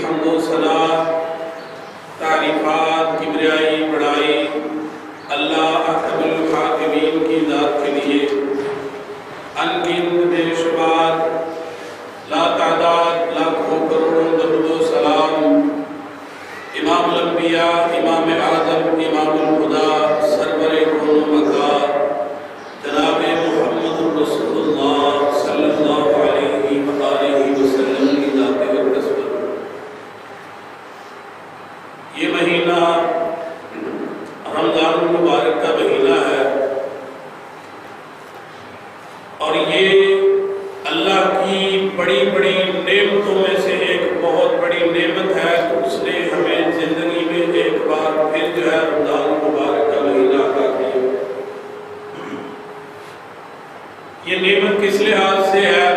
حمد و ثنا تعریفات کبریائی بڑائی اللہ احکم الحاکمین کی ذات کے لیے ان گنت بے شمار لا تعداد لاکھوں کروڑوں درود و سلام امام الانبیاء امام اعظم امام الہدیٰ سرور کون و مکان جناب محمد رسول اللہ صلی اللہ علیہ وآلہ وسلم کی ذات اقدس پر یہ مہینہ رمضان المبارک کا مہینہ ہے اور یہ اللہ کی بڑی بڑی نعمتوں میں سے ایک بہت بڑی نعمت ہے کہ اس نے ہمیں زندگی میں ایک بار پھر جو ہے رمضان المبارک کا مہینہ عطا کیا۔ یہ نعمت کس لحاظ سے ہے؟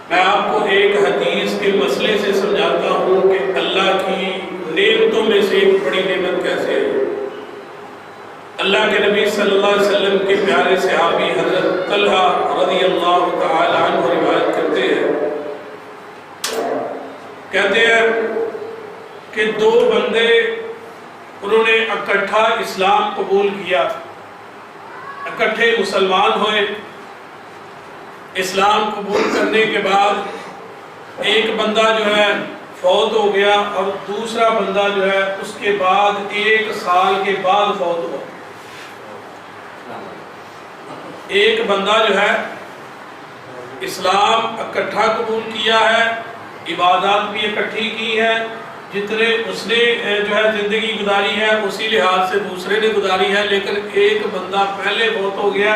میں آپ کو ایک حدیث کے مسئلے سے سمجھاتا ہوں کہ اللہ کی نعمتوں میں سے ایک بڑی نعمت کیسے ہے۔ اللہ کے نبی صلی اللہ علیہ وسلم کے پیارے صحابی حضرت طلحہ رضی اللہ تعالی عنہ روایت کرتے ہیں، کہتے ہیں کہ دو بندے انہوں نے اکٹھا اسلام قبول کیا، اکٹھے مسلمان ہوئے۔ اسلام قبول کرنے کے بعد ایک بندہ جو ہے فوت ہو گیا اور دوسرا بندہ جو ہے اس کے بعد 1 سال کے بعد فوت ہوا۔ ایک بندہ جو ہے اسلام اکٹھا قبول کیا ہے، عبادات بھی اکٹھی کی ہے، جتنے اس نے جو ہے زندگی گزاری ہے اسی لحاظ سے دوسرے نے گزاری ہے، لیکن ایک بندہ پہلے فوت ہو گیا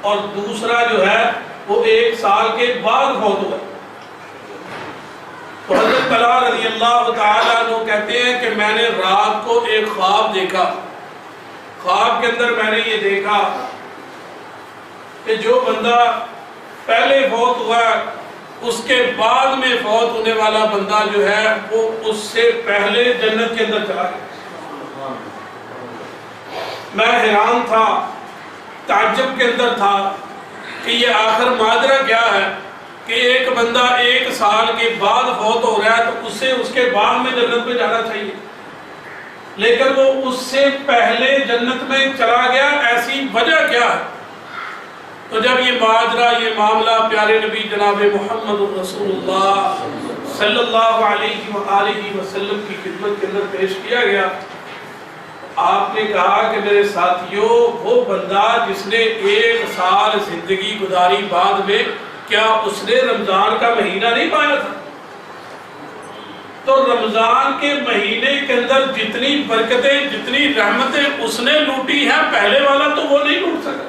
اور دوسرا جو ہے وہ 1 سال کے بعد فوت ہوا۔ تو حضرت طلحہ رضی اللہ تعالیٰ عنہ کہتے ہیں کہ میں نے رات کو ایک خواب دیکھا، خواب کے اندر میں نے یہ دیکھا کہ جو بندہ پہلے فوت ہوا اس کے بعد میں فوت ہونے والا بندہ جو ہے وہ اس سے پہلے جنت کے اندر چلا گیا۔ میں حیران تھا، تعجب کے اندر تھا کہ یہ آخر ماجرا کیا ہے کہ ایک بندہ 1 سال کے بعد فوت ہو رہا ہے تو اس سے اس کے بعد میں جنت میں جانا چاہیے، لیکن وہ اس سے پہلے جنت میں چلا گیا، ایسی وجہ کیا ہے؟ تو جب یہ ماجرا، یہ معاملہ پیارے نبی جناب محمد رسول اللہ صلی اللہ علیہ وآلہ وسلم کی خدمت کے اندر پیش کیا گیا، آپ نے کہا کہ میرے ساتھیوں وہ بندہ جس نے 1 سال زندگی گزاری بعد میں، کیا اس نے رمضان کا مہینہ نہیں پایا تھا؟ تو رمضان کے مہینے کے اندر جتنی برکتیں جتنی رحمتیں اس نے لوٹی ہیں پہلے والا تو وہ نہیں لوٹ سکا۔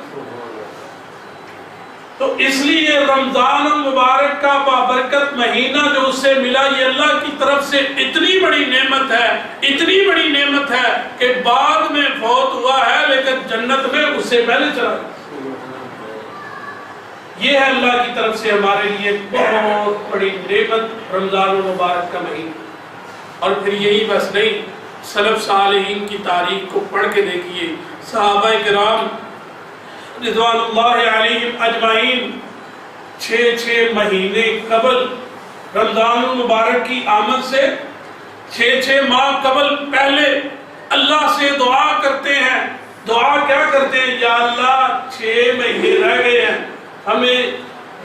تو اس لیے رمضان المبارک کا بابرکت مہینہ جو اس سے ملا، یہ اللہ کی طرف سے اتنی بڑی نعمت ہے، اتنی بڑی نعمت ہے کہ بعد میں فوت ہوا ہے لیکن جنت میں اس سے پہلے چلا گیا۔ یہ ہے اللہ کی طرف سے ہمارے لیے بہت بڑی نعمت رمضان المبارک کا مہینہ۔ اور پھر یہی بس نہیں، سلف صالحین کی تاریخ کو پڑھ کے دیکھیے، صحابہ کرام رضوان اللہ علیہم اجمعین 6 مہینے قبل رمضان المبارک کی آمد سے 6 ماہ قبل پہلے اللہ سے دعا کرتے ہیں۔ دعا کیا کرتے ہیں؟ یا اللہ 6 مہینے رہ گئے ہیں، ہمیں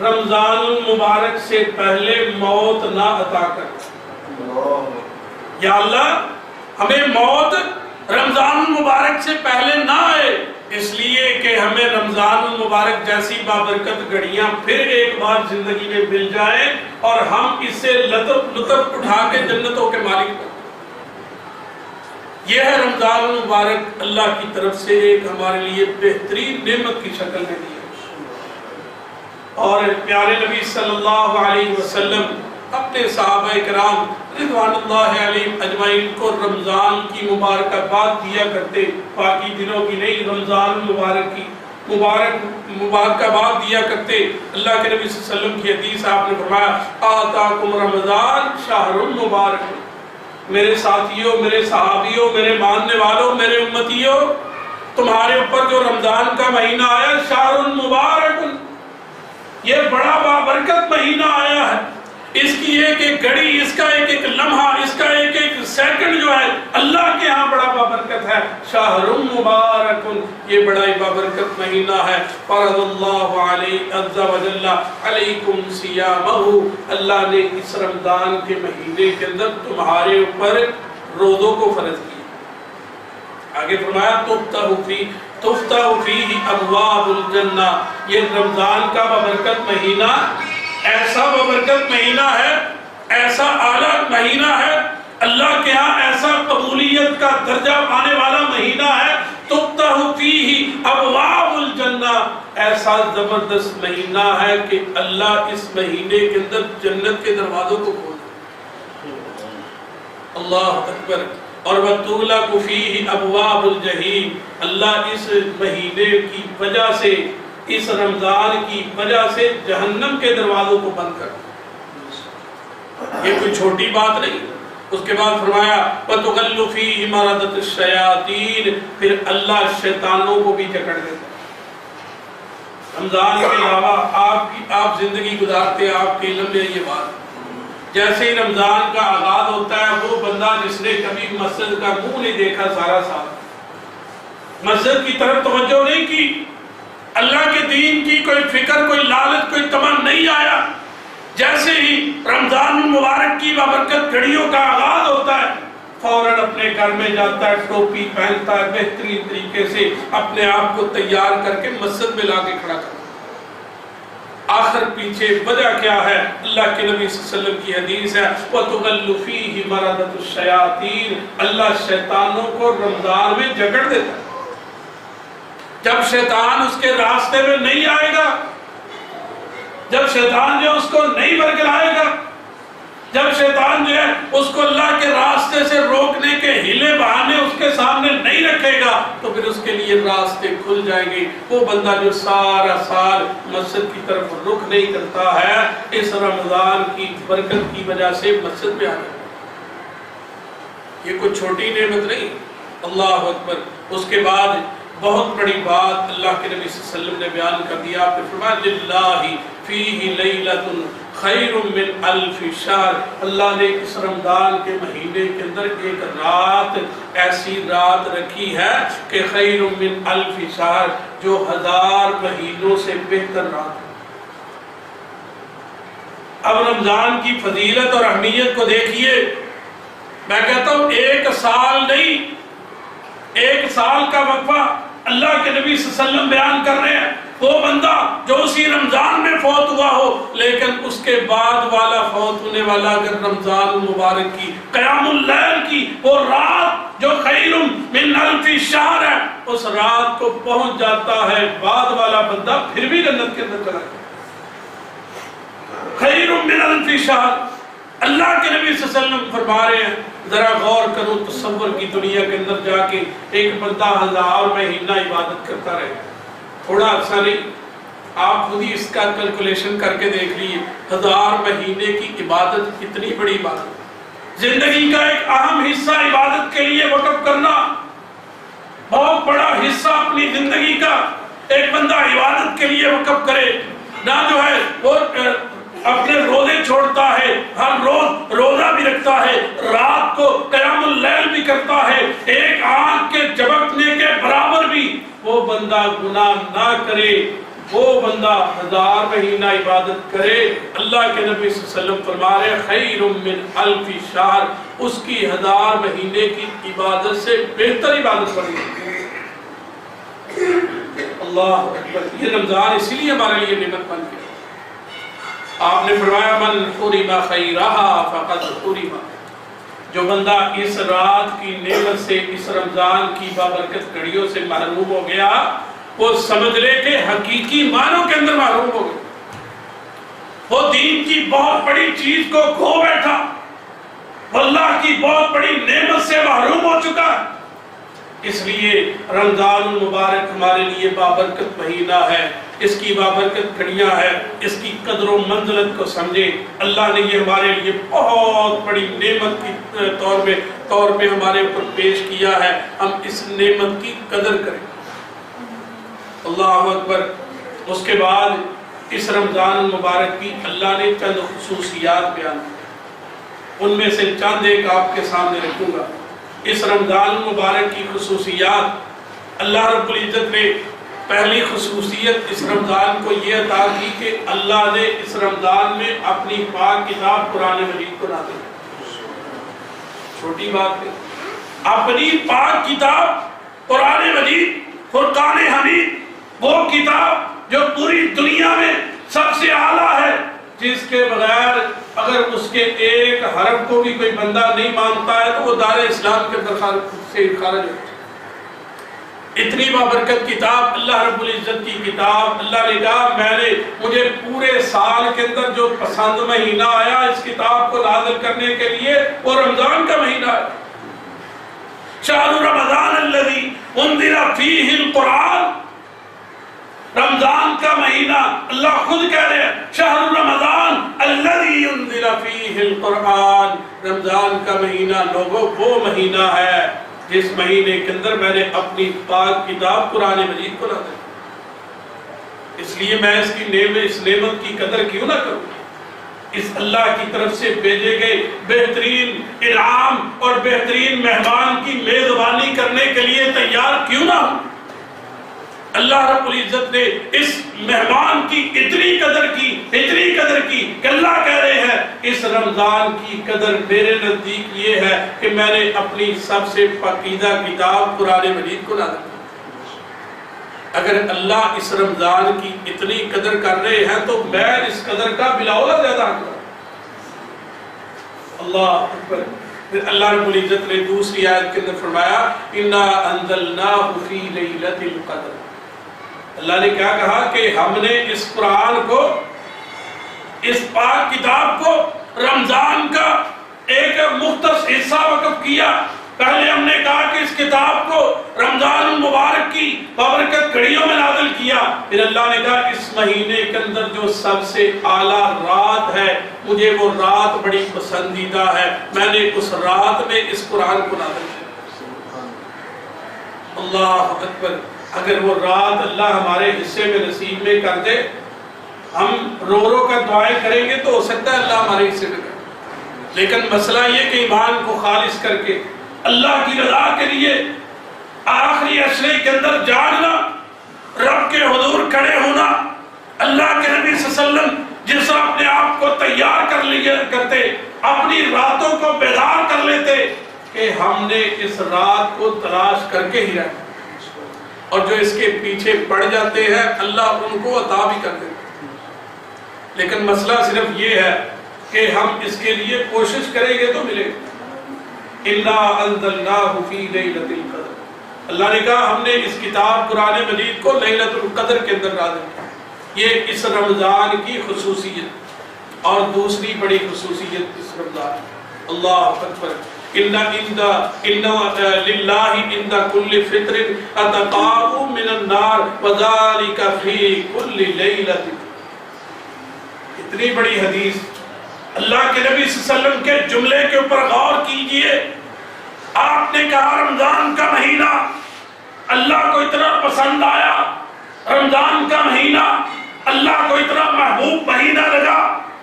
رمضان المبارک سے پہلے موت نہ عطا کر۔ یا اللہ ہمیں موت رمضان المبارک سے پہلے نہ آئے، اس لیے کہ ہمیں رمضان المبارک جیسی بابرکت گھڑیاں پھر ایک بار زندگی میں مل جائیں اور ہم اس سے لطف اٹھا کے جنتوں کے مالک بنیں۔ یہ ہے رمضان المبارک اللہ کی طرف سے ایک ہمارے لیے بہترین نعمت کی شکل میں دی ہے۔ اور پیارے نبی صلی اللہ علیہ وسلم اپنے صحابہ کرام رضوان اللہ علیہم اجمعین کو رمضان کی مبارکباد دیا کرتے، باقی دنوں کی نہیں، رمضان المبارک کی مبارکباد دیا کرتے۔ اللہ کے نبی صلی اللہ علیہ وسلم کی حدیث آپ نے فرمایا آتاکم رمضان شہر مبارک۔ میرے ساتھیوں، میرے صحابیوں، میرے ماننے والوں، میرے امتیوں، تمہارے اوپر جو رمضان کا مہینہ آیا شہر مبارک، یہ بڑا بابرکت مہینہ آیا ہے، اس کی ایک ایک ایک گھڑی، اس کا ایک ایک لمحہ، اس کا ایک ایک سیکنڈ جو ہے اللہ کے ہاں بڑا بابرکت ہے۔ شہر مبارک، یہ بڑا ہی بابرکت مہینہ ہے۔ فرض اللہ عز و جل علیکم صیامہ، اللہ نے اس رمضان کے مہینے کے اندر تمہارے اوپر روزوں کو فرض کیا۔ آگے فرمایا تفتح فیہ ابواب الجنہ، یہ رمضان کا بابرکت مہینہ ایسا بابرکت مہینہ ہے، ایسا اعلیٰ مہینہ ہے، اللہ کے ہاں ایسا قبولیت کا درجہ پانے والا مہینہ ہے۔ تفتح فیہ ابواب الجنہ، ایسا زبردست مہینہ ہے کہ اللہ اس مہینے کے اندر جنت کے دروازوں کو کھول دے۔ اللہ اکبر۔ اور وَتُغْلَقُ فِيهِ أَبْوَابُ الْجَحِيمِ، اللہ اس مہینے کی وجہ سے، اس رمضان کی وجہ سے جہنم کے دروازوں کو بند کر۔ یہ کوئی چھوٹی بات نہیں۔ اس کے بعد فرمایا وَتُغَلُّ فِيهِ مَرَدَةُ الشَّيَاطِينِ، پھر اللہ شیطانوں کو بھی جکڑ دیتا۔ رمضان کے علاوہ آپ زندگی گزارتے، آپ کے علم میں یہ بات، جیسے ہی رمضان کا آغاز ہوتا ہے، وہ بندہ جس نے کبھی مسجد کا منہ نہیں دیکھا سارا سال، مسجد کی طرف توجہ نہیں کی، اللہ کے دین کی کوئی فکر، کوئی لالچ، کوئی تمنا نہیں آیا، جیسے ہی رمضان المبارک کی بابرکت گھڑیوں کا آغاز ہوتا ہے، فوراً اپنے گھر میں جاتا ہے، ٹوپی پہنتا ہے، بہترین طریقے سے اپنے آپ کو تیار کر کے مسجد میں لا کے کھڑا کرتا ہے۔ آخر پیچھے وجہ کیا ہے؟ اللہ کے نبی صلی اللہ علیہ وسلم کی حدیث ہے وَتُغَلُّ فِيهِ مَرَدَةُ الشَّيَاطِينِ، اللہ شیطانوں کو رمضان میں جکڑ دیتا ہے۔ جب شیطان اس کے راستے میں نہیں آئے گا، جب شیطان جو اس کو نہیں برگلائے گا، جب شیطان جو ہے اس کو اللہ کے راستے سے روکنے کے ہیلے بہانے اس کے سامنے نہیں رکھے گا، تو پھر اس کے لیے راستے کھل جائیں گے۔ وہ بندہ جو سارا سال مسجد کی طرف رخ نہیں کرتا ہے، اس رمضان کی برکت کی وجہ سے مسجد میں آ جائے۔ یہ کوئی چھوٹی نعمت نہیں۔ اللہ اکبر۔ اس کے بعد بہت بڑی بات اللہ کے نبی صلی اللہ علیہ وسلم نے بیان کر دیا۔ آپ نے فرمایا للہ فیہ لیلۃ خیر من الف شہر، اللہ نے اس رمضان کے مہینے کے اندر ایک رات، ایسی رات رکھی ہے کہ خیر من الف شہر، جو 1000 مہینوں سے بہتر رات ہے۔ اب رمضان کی فضیلت اور اہمیت کو دیکھیے، میں کہتا ہوں ایک سال نہیں، ایک سال کا وقفہ اللہ کے نبی صلی اللہ علیہ وسلم بیان کر رہے ہیں۔ وہ بندہ جو اسی رمضان میں فوت ہوا ہو، لیکن اس کے بعد والا فوت ہونے والا اگر رمضان المبارک کی قیام اللیل کی وہ رات جو خیر من الف شہر ہے، اس رات کو پہنچ جاتا ہے، بعد والا بندہ پھر بھی جنت کے اندر چلا گیا۔ خیر من الف شہر، اللہ کے نبی صلی اللہ علیہ وسلم فرما رہے ہیں، ذرا غور کرو، تصور کی دنیا کے اندر جا کے ایک بندہ 1000 مہینہ عبادت کرتا رہے، تھوڑا عرصہ نہیں، آپ خود ہی اس کا کیلکولیشن کر کے دیکھ لیے، 1000 مہینے کی عبادت کتنی بڑی بات۔ زندگی کا ایک اہم حصہ عبادت کے لیے وقف کرنا، بہت بڑا حصہ اپنی زندگی کا ایک بندہ عبادت کے لیے وقف کرے، نہ جو ہے وہ اپنے روزے چھوڑتا ہے، ہر روز روزہ بھی رکھتا ہے، رات کو قیام اللیل بھی کرتا ہے، ایک آنکھ کے جھپکنے کے برابر بھی وہ بندہ گناہ نہ کرے، وہ بندہ 1000 مہینہ عبادت کرے، اللہ کے نبی صلی اللہ علیہ وسلم فرما رہے ہیں خیر من الف شہر، اس کی 1000 مہینے کی عبادت سے بہتر عبادت بن گئی۔ اللہ اکبر۔ یہ رمضان اسی لیے ہمارے لیے نعمت بن گیا۔ آپ نے فرمایا من حرم خیرہا فقد حرم، جو بندہ اس رات کی نعمت سے، اس رمضان کی بابرکت گھڑیوں سے محروم ہو گیا، وہ سمجھ لے کہ حقیقی معنوں کے اندر محروم ہو گیا، وہ دین کی بہت بڑی چیز کو کھو بیٹھا، وہ اللہ کی بہت بڑی نعمت سے محروم ہو چکا۔ اس لیے رمضان المبارک ہمارے لیے بابرکت مہینہ ہے، اس کی بابرکت گھڑیاں ہے، اس کی قدر و منزلت کو سمجھیں۔ اللہ نے یہ ہمارے لیے بہت بڑی نعمت کی طور پہ ہمارے اوپر پیش کیا ہے، ہم اس نعمت کی قدر کریں۔ اللہ اکبر۔ اس کے بعد اس رمضان المبارک کی اللہ نے چند خصوصیات بیان کی۔ ان میں سے چند ایک آپ کے سامنے رکھوں گا۔ اس رمضان المبارک کی خصوصیات، اللہ رب العزت نے پہلی خصوصیت اس رمضان کو یہ عطا کی کہ اللہ نے اس رمضان میں اپنی پاک کتاب قرآن مجید کو نازل کیا۔ چھوٹی بات ہے، اپنی پاک کتاب قرآن مجید، فرقان حمید، وہ کتاب جو پوری دنیا میں سب سے اعلیٰ ہے، جس کے بغیر اگر اس کے ایک حرف کو بھی کوئی بندہ نہیں مانتا ہے تو وہ دار اسلام کے اندر سے خارج ہوتا ہے۔ اتنی بابرکت کتاب، اللہ رب العزت کی کتاب، اللہ نے کہا مجھے پورے سال کے اندر جو پسند مہینہ آیا اس کتاب کو نازل کرنے کے لیے وہ رمضان کا مہینہ ہے۔ شہر رمضان الذی انزل فیہ القرآن، رمضان کا مہینہ، اللہ خود کہہ رہے ہیں شہر رمضان الذی انزل فیہ القرآن، رمضان کا مہینہ لوگوں وہ مہینہ ہے جس مہینے کے اندر میں نے اپنی پاک کتاب قرآن مجید کو نازل کیا۔ اس لیے میں اس نعمت کی قدر کیوں نہ کروں، اس اللہ کی طرف سے بھیجے گئے بہترین انعام اور بہترین مہمان کی میزبانی کرنے کے لیے تیار کیوں نہ ہوں۔ اللہ رب العزت نے اس مہمان کی اتنی قدر کی کہ اللہ کہہ رہے ہیں اس رمضان کی قدر میرے نزدیک یہ ہے کہ میں نے اپنی سب سے پاکیزہ کتاب قرآن مجید کو نازل کیا۔ اگر اللہ اس رمضان کی اتنی قدر کر رہے ہیں تو میں اس قدر کا بلاولا زیادہ ہوں۔ اللہ اکبر۔ پھر اللہ رب العزت نے دوسری آیت کے اندر فرمایا اِنَّا أَنزَلْنَاهُ فِي لَيْلَةِ الْقَدْرِ، اللہ نے کیا کہا کہ ہم نے اس قرآن کو، اس پاک کتاب کو رمضان کا ایک مختص حصہ وقف کیا۔ پہلے ہم نے کہا کہ اس کتاب کو رمضان المبارک کی بابرکت گھڑیوں میں نازل کیا، پھر اللہ نے کہا اس مہینے کے اندر جو سب سے اعلیٰ رات ہے مجھے وہ رات بڑی پسندیدہ ہے، میں نے اس رات میں اس قرآن کو نازل کیا۔ اللہ اکبر۔ اگر وہ رات اللہ ہمارے حصے میں نصیب میں کر دے، ہم رو رو کر دعائیں کریں گے تو ہو سکتا ہے اللہ ہمارے حصے میں کرے، لیکن مسئلہ یہ کہ ایمان کو خالص کر کے اللہ کی رضا کے لیے آخری عشرے کے اندر جاگنا، رب کے حضور کھڑے ہونا، اللہ کے نبی صلی اللہ علیہ وسلم جس طرح اپنے آپ کو تیار کر لیا کرتے، اپنی راتوں کو بیدار کر لیتے کہ ہم نے اس رات کو تلاش کر کے ہی رکھا، اور جو اس کے پیچھے پڑ جاتے ہیں اللہ ان کو عطا بھی کر دیتے ہیں۔ لیکن مسئلہ صرف یہ ہے کہ ہم اس کے لیے کوشش کریں گے تو ملے گا۔ إِنَّا أَنزَلْنَاهُ فِي لَيْلَةِ الْقَدْرِ، اللہ نے کہا ہم نے اس کتاب قرآن مجید کو لیلۃ القدر کے اندر نازل کیا۔ یہ اس رمضان کی خصوصیت، اور دوسری بڑی خصوصیت اس رمضان، اللہ اکبر، إِنَّ لِلَّهِ عِنْدَ كُلِّ فِطْرٍ أَتَقَاءُ مِنَ النَّارِ وَذَلِكَ فِي كُلِّ لَيْلَةٍ۔ اتنی بڑی حدیث، اللہ کے نبی صلی اللہ علیہ وسلم کے جملے کے اوپر غور کیجئے۔ آپ نے کہا رمضان کا مہینہ اللہ کو اتنا پسند آیا، رمضان کا مہینہ اللہ کو اتنا محبوب مہینہ لگا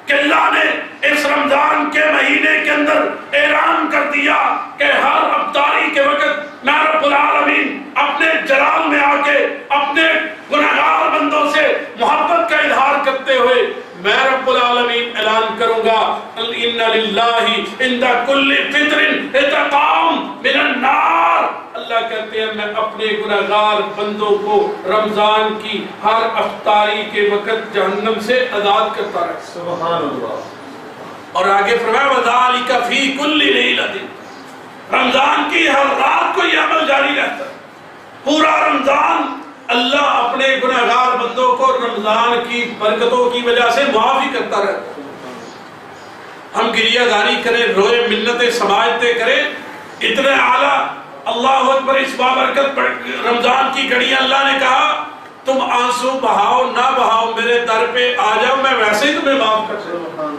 کہ اللہ نے اس رمضان کے مہینے کے اندر اعلان کر دیا کہ ہر افطاری کے وقت میں رب العالمین اپنے جلال میں آ کے اپنے گناہگار بندوں سے محبت کا اظہار کرتے ہوئے میں رب العالمین اعلان کروں گا ان للہ عند کل فطر اتقاء من النار۔ اللہ کہتے ہیں میں اپنے گناہگار بندوں کو رمضان کی ہر افطاری کے وقت جہنم سے آزاد کرتا رہا۔ سبحان اللہ۔ اور آگے فرمایا وَذَلِكَ فِي كُلِّ لَيْلَةٍ، رمضان کی ہر رات کو یہ عمل جاری رہتا ہے۔ پورا رمضان اللہ اپنے گناہگار بندوں کو رمضان کی برکتوں کی وجہ سے معافی کرتا رہتا ہے۔ ہم گریہ گاری کریں، روئے، منتیں سماجتیں کریں، اتنے اعلیٰ اللہ اکبر، اس بابرکت رمضان کی گھڑیاں اللہ نے کہا تم آنسو بہاؤ نہ بہاؤ میرے در پہ آ جاؤ، میں ویسے ہی تمہیں معاف کر سکتا ہوں۔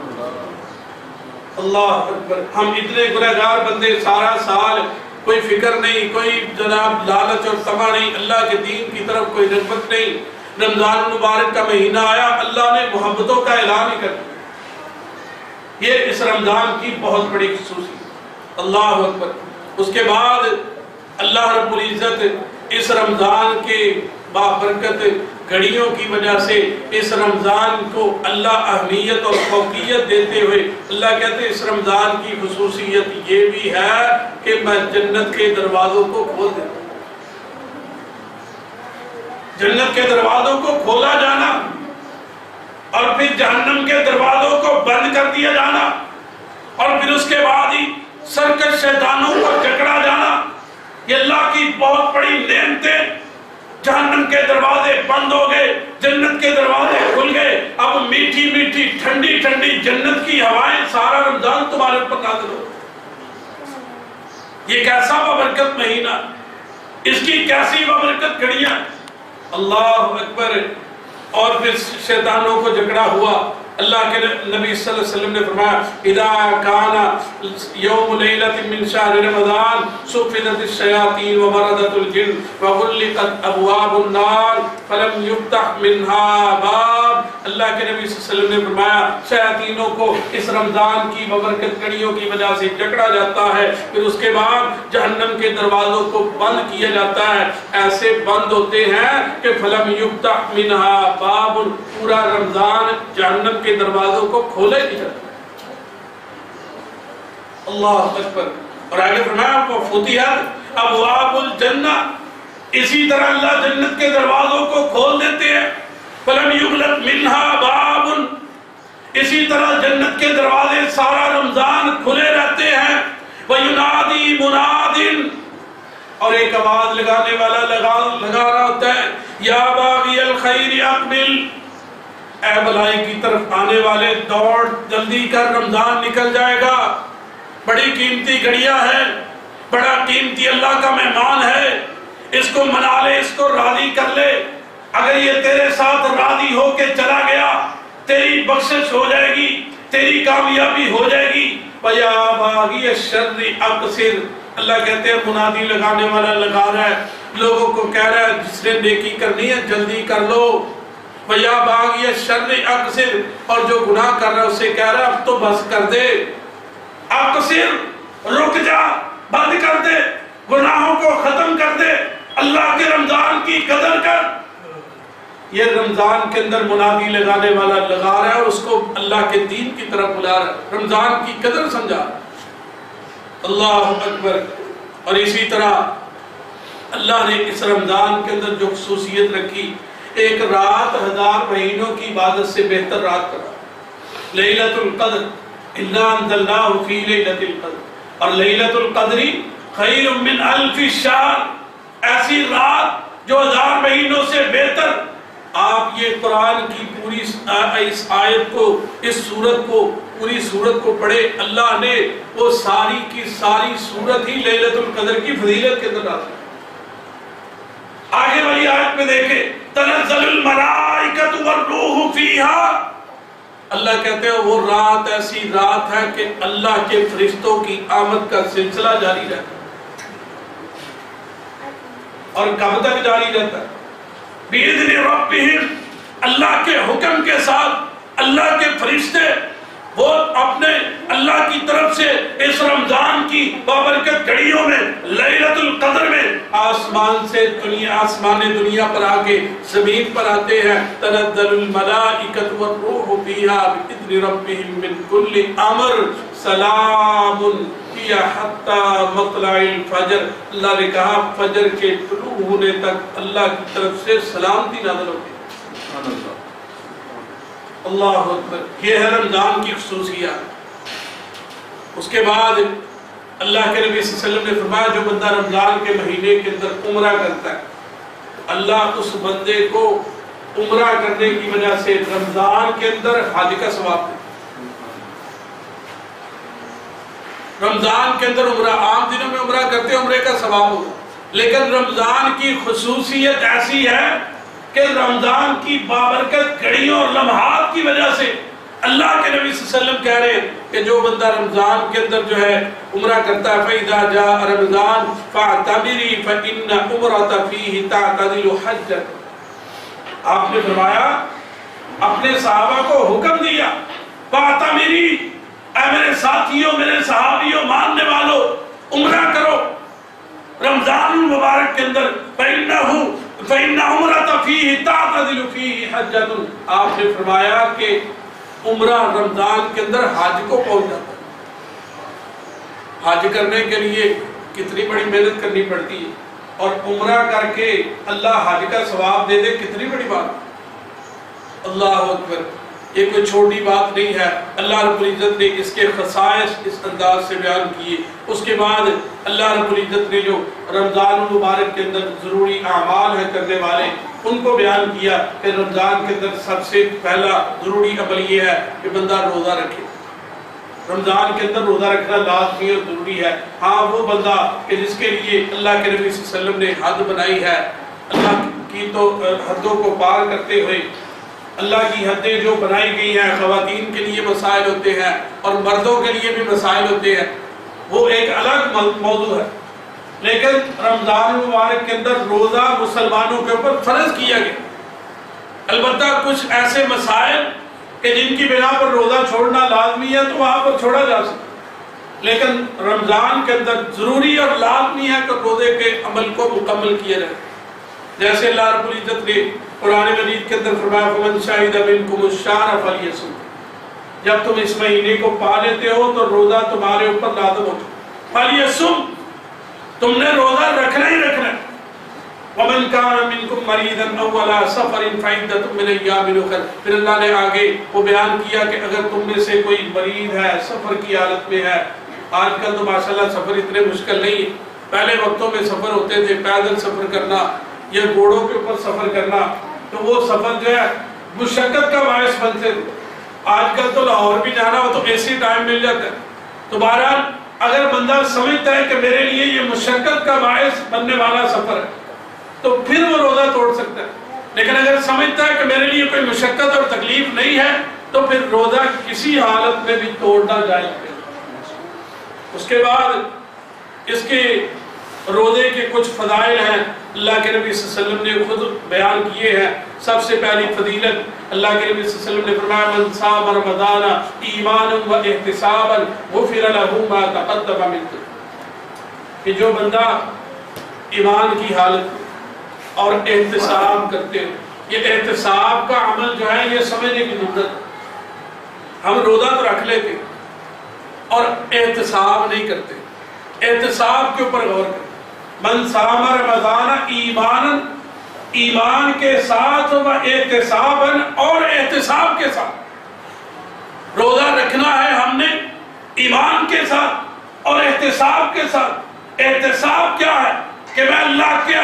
اللہ اکبر۔ ہم اتنے گنہگار بندے، سارا سال کوئی فکر نہیں، کوئی جناب لالچ اور طمع نہیں، اللہ کے دین کی طرف کوئی رغبت نہیں، رمضان المبارک کا مہینہ آیا، اللہ نے محبتوں کا اعلان ہی کر دیا۔ یہ اس رمضان کی بہت بڑی خصوصیت. اللہ اکبر. اس کے بعد اللہ رب العزت اس رمضان کے بابرکت گھڑیوں کی وجہ سے اس رمضان کو اللہ اہمیت اور فوقیت دیتے ہوئے اللہ کہتے ہیں اس رمضان کی خصوصیت یہ بھی ہے کہ میں جنت کے دروازوں کو کھول دیتا ہوں. جنت کے دروازوں کو کھولا جانا اور پھر جہنم کے دروازوں کو بند کر دیا جانا اور پھر اس کے بعد ہی سرکش شیطانوں کو جکڑا جانا، یہ اللہ کی بہت بڑی نعمتیں. جہنم کے دروازے بند ہو گئے، جنت کے دروازے کھل گئے. اب میٹھی میٹھی ٹھنڈی ٹھنڈی جنت کی ہوائیں سارا رمضان تمہارے اوپر نازل ہو. یہ کیسا بابرکت مہینہ، اس کی کیسی بابرکت گھڑیاں. اللہ اکبر. اور پھر شیطانوں کو جکڑا ہوا. اللہ کے نبی صلی اللہ علیہ وسلم نے فرمایا اذا کان یوم لیلۃ من شہر رمضان صفدت الشیاطین ومردت الجن وغلقت ابواب النار فلم یفتح منها باب. اللہ کے نبی صلی اللہ علیہ وسلم نے فرمایا شیاطینوں کو اس رمضان کی بابرکت گھڑیوں کی وجہ سے جکڑا جاتا ہے، پھر اس کے بعد جہنم کے دروازوں کو بند کیا جاتا ہے. ایسے بند ہوتے ہیں کہ فلم یفتح منها باب، پورا رمضان جہنم کے دروازوں کو کھولے نہیں جاتا. اللہ اکبر. اور آگے فرمایا فتحت ابواب الجنہ، اسی طرح اللہ جنت کے دروازوں کو کھول دیتے ہیں. فلم یغلق منها باب، اسی طرح جنت کے دروازے سارا رمضان کھلے رہتے ہیں. وینادی مناد، اور ایک آواز لگانے والا لگا رہا ہوتا ہے یا باغی الخیر اقبل، اے بھلائی کی طرف آنے والے دوڑ جلدی کر، رمضان نکل جائے گا. بڑی قیمتی گھڑیاں ہے، بڑا قیمتی اللہ کا مہمان ہے. اس کو منا لے، اس کو راضی کر لے. اگر یہ تیرے ساتھ راضی ہو کے چلا گیا تیری بخشش ہو جائے گی، تیری کامیابی ہو جائے گی. وَيَا بَاغِيَ الشَّرِّ أَقْصِرْ، اللہ کہتے ہیں منادی لگانے والا لگا رہا ہے، لوگوں کو کہہ رہا ہے جس نے نیکی کرنی ہے جلدی کر لو. وَيَا بَاغِيَ الشَّرِّ أَقْصِرْ، اور جو گناہ کر رہا ہے اسے کہہ رہا ہے اب تو بس کر دے. اقصر، رک جا، بند کر دے، گناہوں کو ختم کر دے، اللہ کے رمضان کی قدر کر. یہ رمضان کے اندر منادی لگانے والا لگا رہا ہے اور اس کو اللہ کے دین کی طرف بلا رہا ہے، رمضان کی قدر سمجھا. اللہ اکبر. اور اسی طرح اللہ نے اس رمضان کے اندر جو خصوصیت رکھی، ایک رات 1000 مہینوں کی عبادت سے بہتر رات کرا. لیلۃ القدر انا انزلناہ فی لیلۃ القدر، اور لیلۃ القدر خیر من الف شہر، ایسی رات جو 1000 مہینوں سے بہتر. آپ یہ قرآن کی پوری اس آیت کو، اس سورت کو، پوری سورت کو پڑھے. اللہ نے وہ ساری کی ساری سورت ہی لیلۃ القدر کی فضیلت کے اندر ڈالی. آگے والی آیت میں دیکھیں تنزل الملائکۃ والروح فیہا، اللہ کہتے ہیں وہ رات ایسی رات ہے کہ اللہ کے فرشتوں کی آمد کا سلسلہ جاری رہتا ہے. اور کب تک جاری رہتا ہے؟ بِإِذْنِ رَبِّهِمْ، اللہ کے حکم کے ساتھ. اللہ کے فرشتے وہ اپنے اللہ کی طرف سے اس رمضان کی بابرکت گھڑیوں میں، لیلۃ القدر میں آسمان سے دنیا، آسمان دنیا پر آکے زمین پر آتے ہیں. تنزل الملائکۃ والروح فیہا بِإِذْنِ رَبِّهِمْ مِنْ كُلِّ أَمْرٍ سَلَامٌ هِیَ حَتَّى مَطْلَعِ الْفَجْرِ. اللہ نے کہا فجر کے طلوع ہونے تک اللہ کی طرف سے سلامتی نازل ہوتی ہے. اللہ اکبر. یہ ہے رمضان کی خصوصیات. اس کے بعد اللہ کے نبی صلی اللہ علیہ وسلم نے فرمایا جو بندہ رمضان کے مہینے کے اندر عمرہ کرتا ہے، اللہ اس بندے کو عمرہ کرنے کی وجہ سے رمضان کے اندر حج کا ثواب دیتا. رمضان کے اندر عمرہ، عام دنوں میں عمرہ کرتے ہیں عمرے کا ثواب ہوگا، لیکن رمضان کی خصوصیت ایسی ہے کہ رمضان کی بابرکت گھڑیوں اور لمحات کی وجہ سے اللہ کے نبی صلی اللہ علیہ وسلم کہہ رہے ہیں کہ جو بندہ رمضان کے اندر جو ہے عمرہ کرتا ہے فَإِذَا جَاءَ رَمَضَانُ فَاعْتَمِرِي فَإِنَّ عُمْرَةَ فِيهِ تَعْتَدِلُ حَجَّةً. آپ نے فرمایا، اپنے صحابہ کو حکم دیا فَاعْتَمِرِي، ساتھیوں، میرے صحابیوں، ماننے والوں، عمرہ کرو رمضان المبارک کے اندر۔ فَإِنَّ عُمْرَةَ فِيهِ تَعْتَدِلُ فِيهِ حَجَّةٌ، آپ نے فرمایا کہ عمرہ رمضان کے اندر حج کو پہنچ جاتا ہے۔ حج کرنے کے لیے کتنی بڑی محنت کرنی پڑتی ہے، اور عمرہ کر کے اللہ حج کا ثواب دے دے، کتنی بڑی بات۔ اللہ اکبر، یہ کوئی چھوٹی بات نہیں ہے۔ اللہ رب العزت نے اس کے خصائص اس انداز سے بیان کیے۔ اس کے بعد اللہ رب العزت نے جو رمضان المبارک کے اندر ضروری اعمال ہیں کرنے والے، ان کو بیان کیا کہ رمضان کے اندر سب سے پہلا ضروری عمل یہ ہے کہ بندہ روزہ رکھے۔ رمضان کے اندر روزہ رکھنا لازمی اور ضروری ہے۔ ہاں وہ بندہ کہ جس کے لیے اللہ کے نبی صلی اللہ علیہ وسلم نے حد بنائی ہے، اللہ کی تو حدوں کو پار کرتے ہوئے اللہ کی حدیں جو بنائی گئی ہیں، خواتین کے لیے مسائل ہوتے ہیں اور مردوں کے لیے بھی مسائل ہوتے ہیں، وہ ایک الگ موضوع ہے۔ لیکن رمضان المبارک کے اندر روزہ مسلمانوں کے اوپر فرض کیا گیا۔ البتہ کچھ ایسے مسائل کہ جن کی بنا پر روزہ چھوڑنا لازمی ہے تو وہاں پر چھوڑا جا سکتا، لیکن رمضان کے اندر ضروری اور لازمی ہے کہ روزے کے عمل کو مکمل کیا جائے۔ جیسے اللہ رب العزت نے قرآن مجید کے اندر فرمایا فَمَنْ شَهِدَ مِنْكُمُ الشَّهْرَ فَلْيَصُمْ، جب تم اس مہینے کو پا لیتے ہو تو روزہ تمہارے اوپر لازم ہو جائے۔ فَلْيَصُمْ، تم نے روزہ رکھنا ہی رکھنا ہے۔ وَمَنْ كَانَ مِنْكُمْ مَرِيضًا أَوْ عَلَىٰ سَفَرٍ فَعِدَّةٌ مِّنْ أَيَّامٍ أُخَرَ، پھر اللہ نے آگے وہ بیان کیا کہ اگر تم میں سے کوئی مریض ہے، سفر کی حالت میں ہے۔ آج کل تو ماشاءاللہ سفر اتنے مشکل نہیں ہے، پہلے وقتوں میں سفر ہوتے تھے، پیدل سفر کرنا یا گھوڑوں کے اوپر سفر کرنا، تو وہ سفر جو ہے مشقت کا باعث بنتے تھے۔ آج کل تو لاہور بھی جانا ہو تو ایسی ٹائم مل جاتا ہے۔ تو بہرحال اگر بندہ سمجھتا ہے کہ میرے لیے یہ مشقت کا باعث بننے والا سفر ہے تو پھر وہ روزہ توڑ سکتا ہے، لیکن اگر سمجھتا ہے کہ میرے لیے کوئی مشقت اور تکلیف نہیں ہے تو پھر روزہ کسی حالت میں بھی توڑنا جائز ہے۔ اس کے بعد اس کے روزے کے کچھ فضائل ہیں، اللہ کے نبی صلی اللہ علیہ وسلم نے خود بیان کیے ہیں۔ سب سے پہلی فضیلت اللہ کے نبی صلی اللہ علیہ وسلم نے فرمایا من صام رمضان ایمانا و احتسابا غفر له ما تقدم من ذنبه، کہ جو بندہ ایمان کی حالت اور احتساب کرتے ہیں، یہ احتساب کا عمل جو ہے یہ سمجھنے کی ضرورت ہے۔ ہم روزہ تو رکھ لیتے اور احتساب نہیں کرتے، احتساب کے اوپر غور کریں۔ من صام رمضان ایمانا، ایمان کے ساتھ و احتسابا، اور احتساب کے ساتھ روزہ رکھنا ہے ہم نے ایمان کے ساتھ اور احتساب کے ساتھ۔ احتساب کیا ہے کہ میں اللہ کے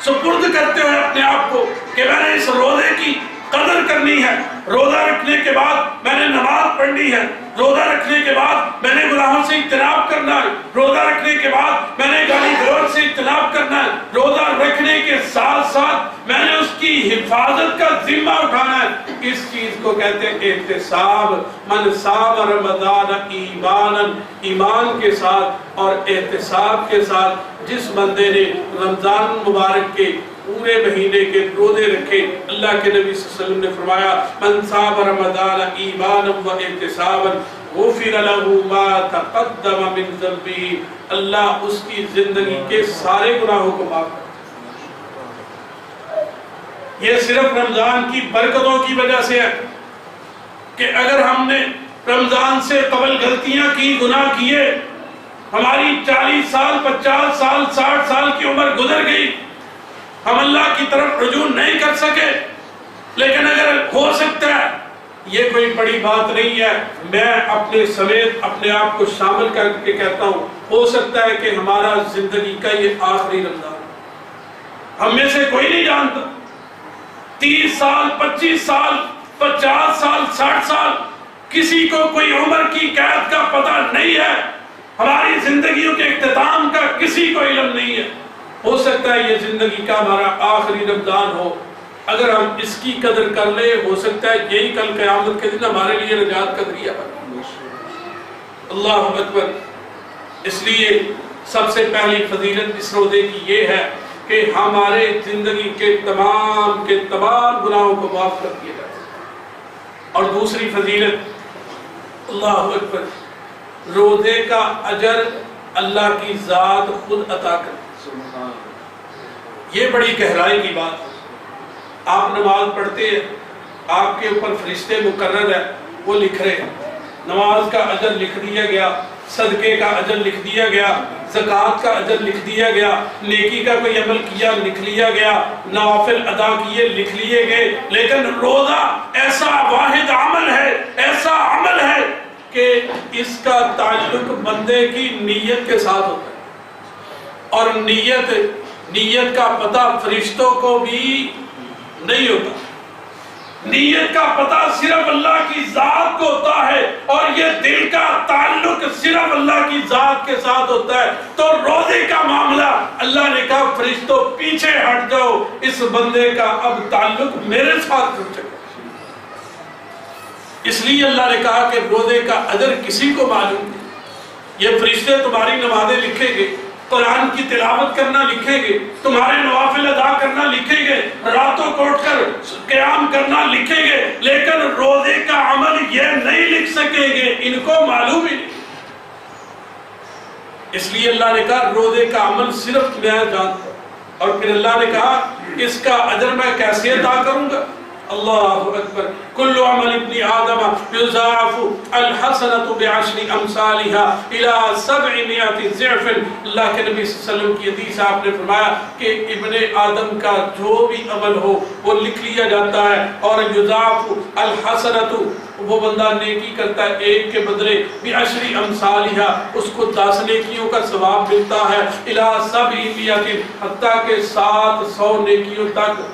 سپرد کرتے ہوئے اپنے آپ کو کہ میں نے اس روزے کی قدر کرنی ہے، روزہ رکھنے کے بعد میں نے نماز پڑھنی ہے، روزہ رکھنے کے بعد میں نے گناہوں سے اجتناب کرنا ہے، روزہ رکھنے کے بعد میں نے گالی گلوچ سے اجتناب کرنا ہے، روزہ رکھنے کے ساتھ ساتھ میں نے اس کی حفاظت کا ذمہ اٹھانا ہے۔ اس چیز کو کہتے ہیں احتساب۔ من صام رمضان ایمانا، ایمان کے ساتھ اور احتساب کے ساتھ جس بندے نے رمضان مبارک کے پورے مہینے کے روزے رکھے، اللہ کے نبی صلی اللہ علیہ وسلم نے فرمایا من صام رمضان ایمانا و احتسابا غفر له ما تقدم من ذنبه، اللہ اس کی زندگی کے سارے گناہوں کو معاف کرتا ہے۔ یہ صرف رمضان کی برکتوں کی وجہ سے ہے کہ اگر ہم نے رمضان سے قبل غلطیاں کی، گناہ کیے، ہماری 40 سال 50 سال 60 سال کی عمر گزر گئی، ہم اللہ کی طرف رجوع نہیں کر سکے، لیکن اگر ہو سکتا ہے، یہ کوئی بڑی بات نہیں ہے، میں اپنے سمیت اپنے آپ کو شامل کر کے کہتا ہوں، ہو سکتا ہے کہ ہمارا زندگی کا یہ آخری رمضان، ہم میں سے کوئی نہیں جانتا، 30 سال 25 سال 50 سال 60 سال، کسی کو کوئی عمر کی قید کا پتہ نہیں ہے، ہماری زندگیوں کے اختتام کا کسی کو علم نہیں ہے۔ ہو سکتا ہے یہ زندگی کا ہمارا آخری رمضان ہو، اگر ہم اس کی قدر کر لیں، ہو سکتا ہے یہی کل قیامت کے دن ہمارے لیے نجات کا ذریعہ بنے۔ اللہ اکبر۔ اس لیے سب سے پہلی فضیلت اس روزے کی یہ ہے کہ ہمارے زندگی کے تمام گناہوں کو معاف کر دیا جائے۔ اور دوسری فضیلت، اللہ اکبر، روزے کا اجر اللہ کی ذات خود عطا کرے. یہ بڑی گہرائی کی بات ہے. آپ نماز پڑھتے ہیں، آپ کے اوپر فرشتے مقرر ہیں، وہ لکھ رہے ہیں. نماز کا اجر لکھ دیا گیا، صدقے کا اجر لکھ دیا گیا، زکوٰۃ کا اجر لکھ دیا گیا، نیکی کا کوئی عمل کیا لکھ لیا گیا، نوافل ادا کیے لکھ لیے گئے. لیکن روزہ ایسا واحد عمل ہے، ایسا عمل ہے کہ اس کا تعلق بندے کی نیت کے ساتھ ہوتا ہے، اور نیت کا پتہ فرشتوں کو بھی نہیں ہوتا. نیت کا پتہ صرف اللہ کی ذات کو ہوتا ہے، اور یہ دل کا تعلق صرف اللہ کی ذات کے ساتھ ہوتا ہے. تو روزے کا معاملہ اللہ نے کہا فرشتوں پیچھے ہٹ جاؤ، اس بندے کا اب تعلق میرے ساتھ جڑ چکا. اس لیے اللہ نے کہا کہ روزے کا اجر کسی کو معلوم نہیں. یہ فرشتے تمہاری نمازیں لکھیں گے، قرآن کی تلاوت کرنا لکھیں گے، تمہارے نوافل ادا کرنا لکھیں گے، راتوں کو اٹھ کر قیام کرنا لکھیں گے، لیکن روزے کا عمل یہ نہیں لکھ سکیں گے، ان کو معلوم ہی نہیں. اس لیے اللہ نے کہا روزے کا عمل صرف میں جانتا ہوں. اور پھر اللہ نے کہا اس کا اجر میں کیسے ادا کروں گا. اللہ اکبر. کل عمل ابن آدم یضاعف الحسنۃ بعشر امثالها الى 700 ضعف. اللہ کے نبی صلی اللہ علیہ وسلم کی حدیث آپ نے فرمایا کہ ابن آدم کا جو بھی عمل ہو وہ لکھ لیا جاتا ہے، اور یضاعف الحسنۃ وہ بندہ نیکی کرتا ہے ایک کے بدلے بعشر امثالها اس کو 10 نیکیوں کا ثواب ملتا ہے، الى 700 حتیٰ کہ 700 نیکیوں تک،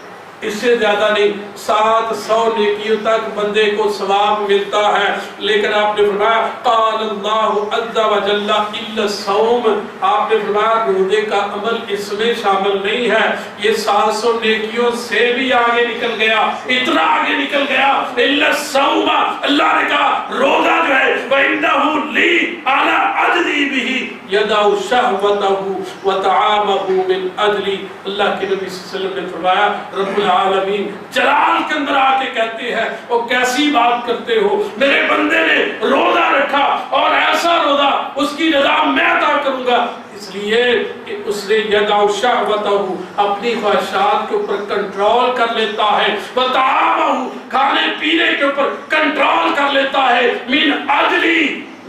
اس سے زیادہ نہیں، 700 نیکیوں تک بندے کو ثواب ملتا ہے. لیکن آپ نے فرمایا قال اللہ عز وجل الا الصوم. آپ نے فرمایا روزے کا عمل اس میں شامل نہیں ہے. یہ 700 نیکیوں سے بھی آگے نکل گیا، اتنا آگے نکل گیا. الا الصوم، اللہ نے کہا روزہ جو ہے وَإِنَّهُ لِي أَنَا أَجْزِي بِهِ يَدَعُ شَهْوَتَهُ وَطَعَامَهُ مِنْ أَجْلِي. اللہ کے نبی صلی اللہ علیہ وسلم نے فرمایا رب العالمین جلال کے اندر آ کے کہتے ہیں وہ کیسی بات کرتے ہو، میرے بندے نے روزہ رکھا اور ایسا روزہ اس کی رضا میں عطا کروں گا. اس لیے کہ اس نے یدع شہوتہ اپنی خواہشات کے اوپر کنٹرول کر لیتا ہے، وطعامہ کھانے پینے کے اوپر کنٹرول کر لیتا ہے، من اجلی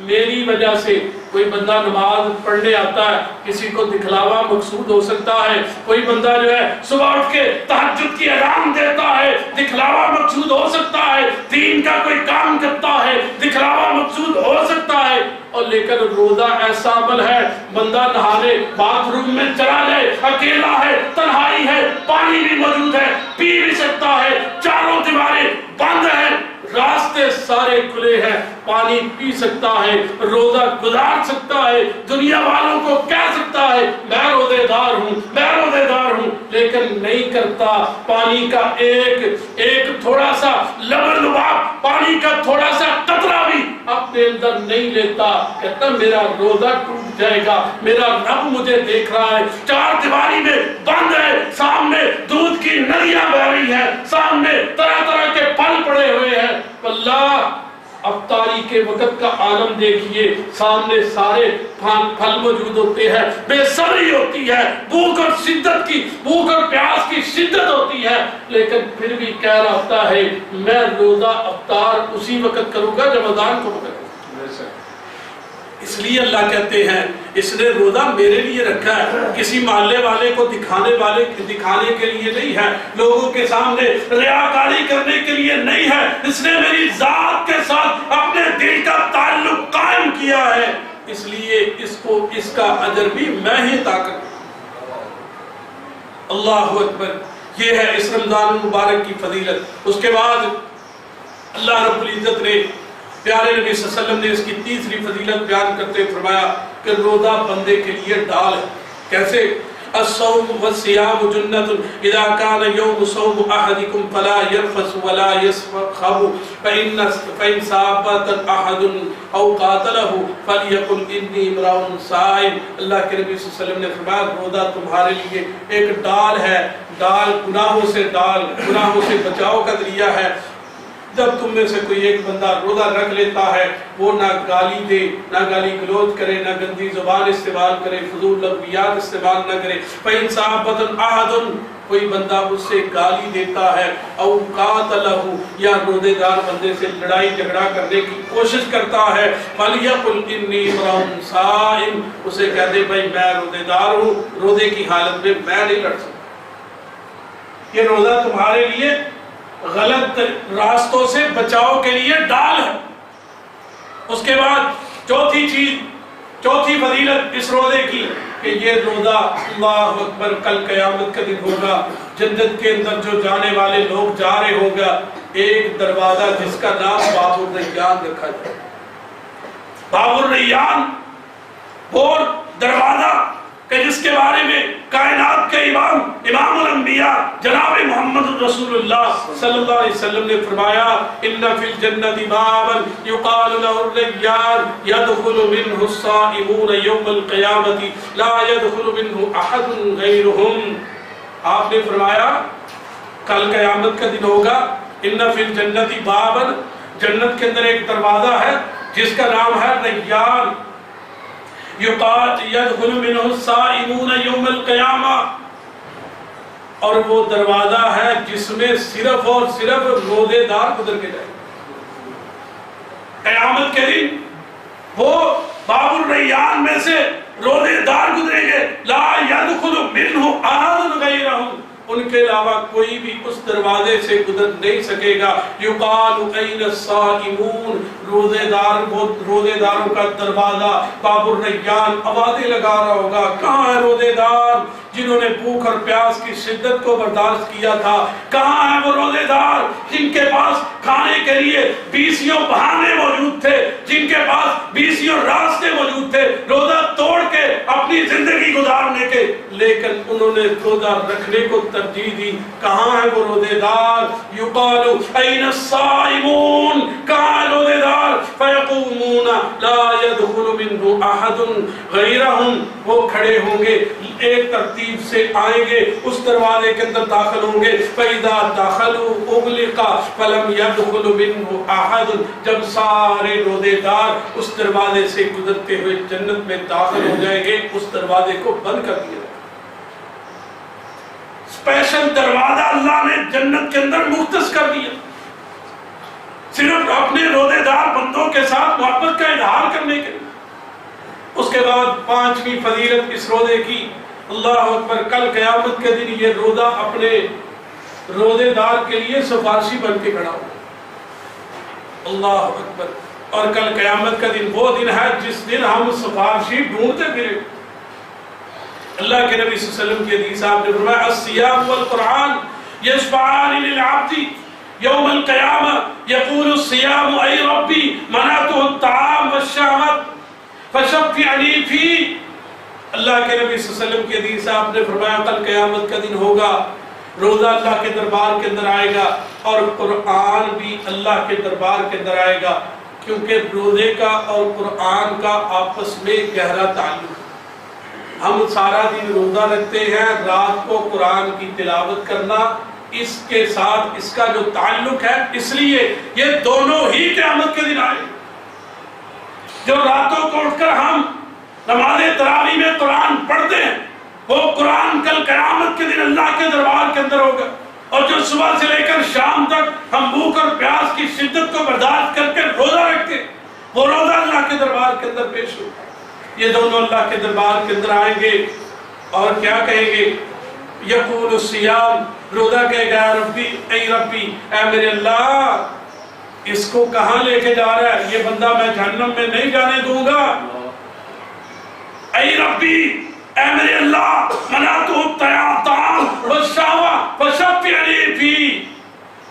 میری وجہ سے. کوئی بندہ نماز پڑھنے آتا ہے، کسی کو دکھلاوا مقصود ہو سکتا ہے. کوئی بندہ جو ہے صبح اٹھ کے تہجد کی اذان دیتا ہے، دکھلاوا مقصود ہو سکتا ہے. دین کا کوئی کام کرتا ہے، دکھلاوا مقصود ہو سکتا ہے. اور لیکن روزہ ایسا عمل ہے بندہ نہانے باتھ روم میں چلا جائے، اکیلا ہے، تنہائی ہے، پانی بھی موجود ہے، پی بھی سکتا ہے، چاروں دیواریں بند ہیں، راستے سارے کھلے ہیں، پانی پی سکتا ہے، روزہ گزار سکتا ہے، دنیا والوں کو کہہ سکتا ہے میں روزے دار ہوں، میں روزے دار ہوں، لیکن نہیں کرتا. پانی کا ایک تھوڑا سا لباب، پانی کا تھوڑا سا قطرہ بھی اپنے اندر نہیں لیتا. کہتا میرا روزہ ٹوٹ جائے گا، میرا رب مجھے دیکھ رہا ہے. چار دیواری میں بند ہے، سامنے دودھ کی ندیاں بہ رہی ہیں، سامنے طرح طرح کے پھل پڑے ہوئے ہیں. اللہ افطاری کے وقت کا عالم دیکھیے، سامنے سارے پھل موجود ہوتے ہیں، بے صبری ہوتی ہے، بھوک اور شدت کی، بھوک اور پیاس کی شدت ہوتی ہے، لیکن پھر بھی کہہ رہا ہوتا ہے میں روزہ افطار اسی وقت کروں گا جب اذان کو پکڑوں. اس لیے اللہ کہتے ہیں اس نے روزہ میرے لیے رکھا ہے، کسی محلے والے کو دکھانے کے لیے نہیں ہے، لوگوں کے سامنے ریاکاری کرنے کے لیے نہیں ہے. اس نے میری ذات کے ساتھ اپنے دل کا تعلق قائم کیا ہے، اس لیے اس کا اجر بھی میں ہی عطا کروں. اللہ اکبر. یہ ہے اس رمضان المبارک کی فضیلت. اس کے بعد اللہ رب العزت نے پیارے نبی صلی اللہ علیہ وسلم نے اس کی تیسری فضیلت بیان کرتے فرمایا کہ روزہ بندے کے لیے ڈال ہے. کیسے؟ الصوم والصيام جنة اذا كان يوم صوم احدكم فلا يرفث ولا يسخب فإن ساب احد او قاتله فليقل اني امرؤ صائم. اللہ کے نبی صلی اللہ علیہ وسلم نے فرمایا روزہ تمہارے لیے ایک ڈال ہے. ڈال گناہوں سے بچاؤ کا ذریعہ ہے. جب تم میں سے کوئی ایک بندہ روزہ رکھ لیتا ہے، وہ نہ گالی دے، نہ گالی گلوچ کرے، نہ گندی زبان استعمال کرے، فضول لغویات استعمال نہ کرے، فَإِنْ صَابَتْ أَحَدٌ کوئی بندہ اس سے گالی دیتا ہے، او قاتلہ یا روزے دار بندے سے لڑائی جھگڑا کرنے کی کوشش کرتا ہے، فَلْيَقُلْ إِنِّي امْرُؤٌ صَائِمٌ اسے کہہ دے بھائی میں روزے دار ہوں، روزے کی حالت میں میں نہیں لڑ سکتا۔ یہ روزہ تمہارے لیے غلط راستوں سے بچاؤ کے لیے ڈال ہے۔ اس کے بعد چوتھی فضیلت اس روزے کی کہ یہ روزہ اللہ اکبر کل قیامت کا دن ہوگا، جنت کے اندر جو جانے والے لوگ جا رہے ہوگا، ایک دروازہ جس کا نام باب الریان رکھا جائے۔ باب الریان وہ دروازہ کہ جس کے بارے میں کائنات کے امام الانبیاء جناب محمد رسول اللہ صلی اللہ علیہ وسلم نے فرمایا ان فی الجنت بابا یقال له الریان يدخل منه الصائمون یوم القیامت لا يدخل منه احد غیرهم۔ آپ نے فرمایا کل قیامت کا دن ہوگا، ان فی الجنت بابا جنت کے اندر ایک دروازہ ہے جس کا نام ہے ریان، يدخل منه الصائمون یوم القیامہ، اور وہ دروازہ ہے جس میں صرف اور صرف روزے دار گزر کے جائیں۔ قیامت کے دن وہ باب الریان میں سے روزے دار گزریں گے، لا يدخل منه احد غیرهم، ان کے علاوہ کوئی بھی اس دروازے سے گزر نہیں سکے گا۔ یقال این الصائمون، روزے داروں کا دروازہ باب الریان آوازیں لگا رہا ہوگا، کہاں ہے روزے دار جنہوں نے بھوک اور پیاس کی شدت کو برداشت کیا تھا؟ کہاں ہیں وہ روزے دار جن کے پاس کھانے کے لیے 20 بہانے موجود تھے، جن کے پاس 20 راستے موجود تھے روزہ توڑ کے اپنی زندگی گزارنے کے، لیکن انہوں نے روزہ رکھنے کو ترجیح دی؟ کہاں ہیں وہ روزے دار؟ یقال این الصائمون، کہاں ہیں روزے دار؟ فیقومون لا يدخل منه احد غیرهم، وہ کھڑے ہوں گے ایک ترتیب سے آئیں گے، اس دروازے کے اندر داخل ہوں گے، فَإِذَا دَخَلُوا أُغْلِقَ فَلَمْ يَدْخُلُ مِنْهُ أَحَدٌ، جب سارے روزے دار اس دروازے سے گزرتے ہوئے جنت میں داخل ہو جائیں گے، اس دروازے کو بند کر دیا۔ اسپیشل دروازہ اللہ نے جنت کے اندر مختص کر دیا، صرف اپنے روزے دار بندوں کے ساتھ محبت کا اظہار کرنے کے لیے۔ اس کے بعد 5ویں فضیلت اس روزے کی، اللہ اکبر، کل قیامت کے دن یہ روزہ اپنے روزے دار کے لیے سفارشی بن کے کھڑا ہو۔ اللہ اکبر، اور کل قیامت کا دن وہ دن ہے جس دن ہم سفارشی ڈھونڈتے پھریں۔ اللہ کے نبی صلی اللہ علیہ وسلم کی حدیث آپ نے فرمایا الصیام والقرآن یشفعان للعبد یوم القیامہ یقول الصیام ای ربی منعته الطعام والشہوۃ فشفعنی فی۔ اللہ کے نبی صلی اللہ علیہ وسلم کی حدیث آپ نے فرمایا کل قیامت کا دن ہوگا، روزہ اللہ کے دربار کے اندر آئے گا اور قرآن بھی اللہ کے دربار کے اندر آئے گا، کیونکہ روزے کا اور قرآن کا آپس میں گہرا تعلق ہے۔ ہم سارا دن روزہ رکھتے ہیں، رات کو قرآن کی تلاوت کرنا، اس کے ساتھ اس کا جو تعلق ہے، اس لیے یہ دونوں ہی قیامت کے دن آئے۔ جو راتوں کو اٹھ کر ہم نماز تراویح میں قرآن پڑھتے ہیں، وہ قرآن کل قیامت کے دن اللہ کے دربار کے اندر ہوگا، اور جو صبح سے لے کر شام تک ہم بھوک اور پیاس کی شدت کو برداشت کر کے روزہ رکھتے، وہ روزہ اللہ کے دربار کے اندر پیش ہوگا۔ یہ دونوں اللہ کے دربار کے اندر آئیں گے اور کیا کہیں گے؟ یقول الصیام، روزہ کہے گا ربی اے ربی، اے میرے اللہ، اس کو کہاں لے کے جا رہا ہے؟ یہ بندہ میں جہنم میں نہیں جانے دوں گا۔ اے ربی، اے میرے اللہ، منعته الطعام والشہوۃ فشفعنی فی۔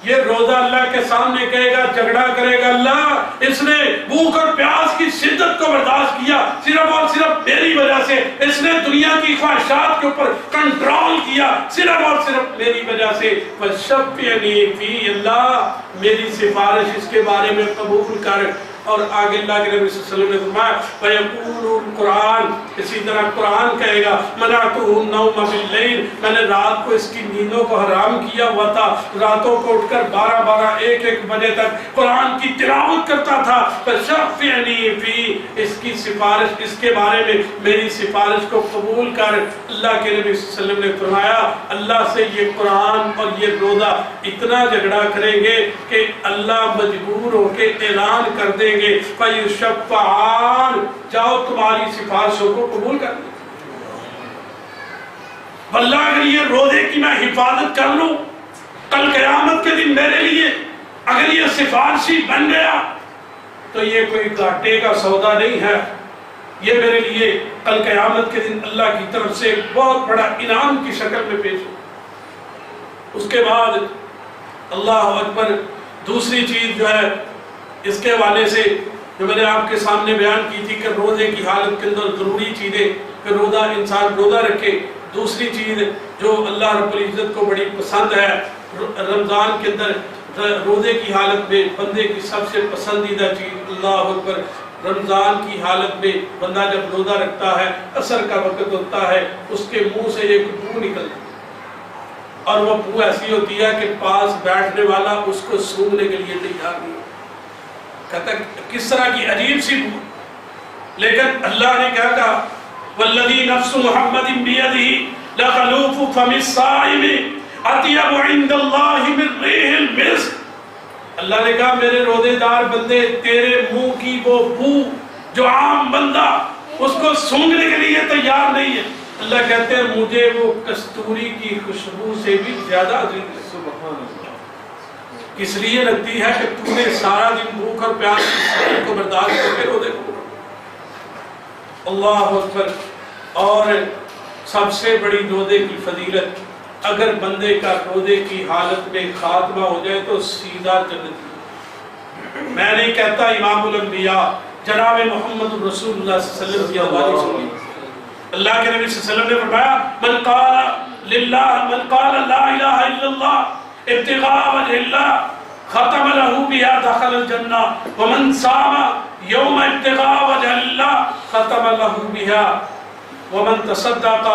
یہ روزہ اللہ کے سامنے کہے گا، جھگڑا کرے گا، اللہ اس نے بھوک اور پیاس کی شدت کو برداشت کیا صرف اور صرف میری وجہ سے، اس نے دنیا کی خواہشات کے اوپر کنٹرول کیا صرف اور صرف میری وجہ سے، فشفعنی فی، اللہ میری سفارش اس کے بارے میں قبول کر۔ اور آگے اللہ کے نبی صلی اللہ علیہ وسلم نے فرمایا فَيَقُولُ الْقُرْآنِ، اسی طرح قرآن کہے گا مَنَعْتُهُ النَّوْمَ بِاللَّيْلِ، میں نے رات کو اس کی نیندوں کو حرام کیا ہوا تھا، راتوں کو اٹھ کر 12 1 بجے تک قرآن کی تلاوت کرتا تھا، فَشَفِّعْنِي فِيهِ، اس کی سفارش، اس کے بارے میں میری سفارش کو قبول کر۔ اللہ کے نبی صلی اللہ علیہ وسلم نے فرمایا اللہ سے یہ قرآن اور یہ روزہ اتنا جھگڑا کریں گے کہ اللہ مجبور ہو کے اعلان کر دیں گے فَيُشَفَّعَانِ، جاؤ تمہاری سفارشوں کو قبول کر لیں۔ واللہ اگر یہ روزے کی میں حفاظت کر لوں، کل قیامت کے دن میرے لیے اگر یہ سفارشی بن گیا تو یہ کوئی گھاٹے کا سودا نہیں ہے، یہ میرے لیے کل قیامت کے دن اللہ کی طرف سے بہت بڑا انعام کی شکل میں پیش ہو۔ اس کے بعد اللہ اکبر، دوسری چیز جو ہے اس کے حوالے سے جو میں نے آپ کے سامنے بیان کی تھی کہ روزے کی حالت کے اندر ضروری چیزیں کہ روزہ انسان روزہ رکھے۔ دوسری چیز جو اللہ رب العزت کو بڑی پسند ہے رمضان کے اندر روزے کی حالت میں بندے کی سب سے پسندیدہ چیز، اللہ اکبر، رمضان کی حالت میں بندہ جب روزہ رکھتا ہے، عصر کا وقت ہوتا ہے، اس کے منہ سے ایک بو نکلتی ہے اور وہ بو ایسی ہوتی ہے کہ پاس بیٹھنے والا اس کو سونگھنے کے لیے تیار نہیں، کہتا ہے کس طرح کی عجیب سی بو، لیکن اللہ نے کیا کہا والذی نفس محمد بیدہ لخلوف فم الصائم اطیب عند اللہ من ریح المسک، اللہ نے کہا میرے روزے دار بندے تیرے منہ کی وہ بو جو عام بندہ اس کو سونگھنے کے لیے تیار نہیں ہے، اللہ کہتے ہیں مجھے وہ کستوری کی خوشبو سے بھی زیادہ عزیز ہے۔ کس لیے لگتی ہے کہ تو نے سارا دن بھوک اور پیاس کو برداشت کر کے روزے کو، اللہ اکبر۔ اور سب سے بڑی روزے کی فضیلت، اگر بندے کا روزے کی حالت میں خاتمہ ہو جائے تو سیدھا جنت۔ میں نہیں کہتا امام الانبیاء جناب محمد رسول اللہ صلی اللہ علیہ وسلم کی آواز سنی، اللہ کے نبی صلی اللہ علیہ وسلم نے فرمایا من قال لا الہ الا اللہ ابتغاء وجہ اللہ ختم له بها دخل الجنہ ومن صام یوم ابتغاء وجہ اللہ ختم له بها ومن تصدق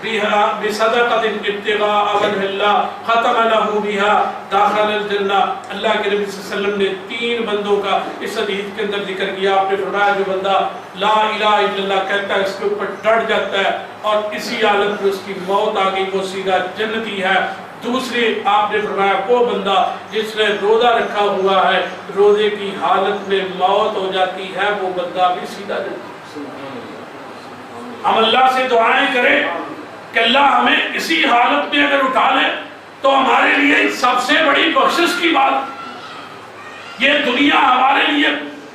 بها بصدقۃ ابتغاء وجہ اللہ ختم له بها داخل الجنہ۔ اللہ کے نبی صلی اللہ علیہ وسلم نے 3 بندوں کا اس حدیث کے اندر ذکر کیا، آپ نے فرمایا جو بندہ لا الہ الا اللہ کہتا ہے، اس کے اوپر ڈٹ جاتا ہے اور اسی حالت میں اس کی موت آ گئی، وہ سیدھا جنتی ہے۔ دوسرے آپ نے فرمایا وہ بندہ جس نے روزہ رکھا ہوا ہے، روزے کی حالت میں موت ہو جاتی ہے، وہ بندہ بھی سیدھا جنتی۔ ہم اللہ سے دعائیں کریں کہ اللہ ہمیں اسی حالت میں اگر اٹھا لے تو ہمارے لیے سب سے بڑی بخشش کی بات، یہ دنیا ہمارے لیے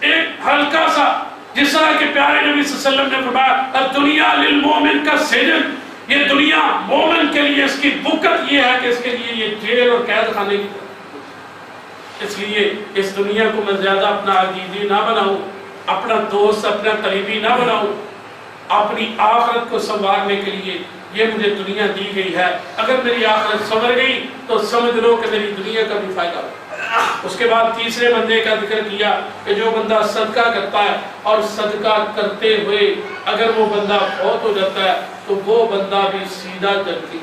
ایک ہلکا سا، جس طرح کہ پیارے نبی صلی اللہ علیہ وسلم نے فرمایا الدنیا للمومن کا سجن، یہ دنیا مومن کے لیے اس کی بکت یہ ہے کہ اس کے لیے یہ جیل اور قید خانے کی طرح۔ اس لیے اس دنیا کو میں زیادہ اپنا عزیزی نہ بناؤں، اپنا دوست، اپنا قریبی نہ بناؤں، اپنی آخرت کو سنوارنے کے لیے یہ مجھے دنیا دی گئی ہے، اگر میری آخرت سنور گئی تو سمجھ لو کہ میری دنیا کا بھی فائدہ ہو۔ اس کے بعد تیسرے بندے کا ذکر کیا کہ جو بندہ صدقہ کرتا ہے اور صدقہ کرتے ہوئے اگر وہ بندہ فوت ہو جاتا ہے تو وہ بندہ بھی سیدھا جنتی۔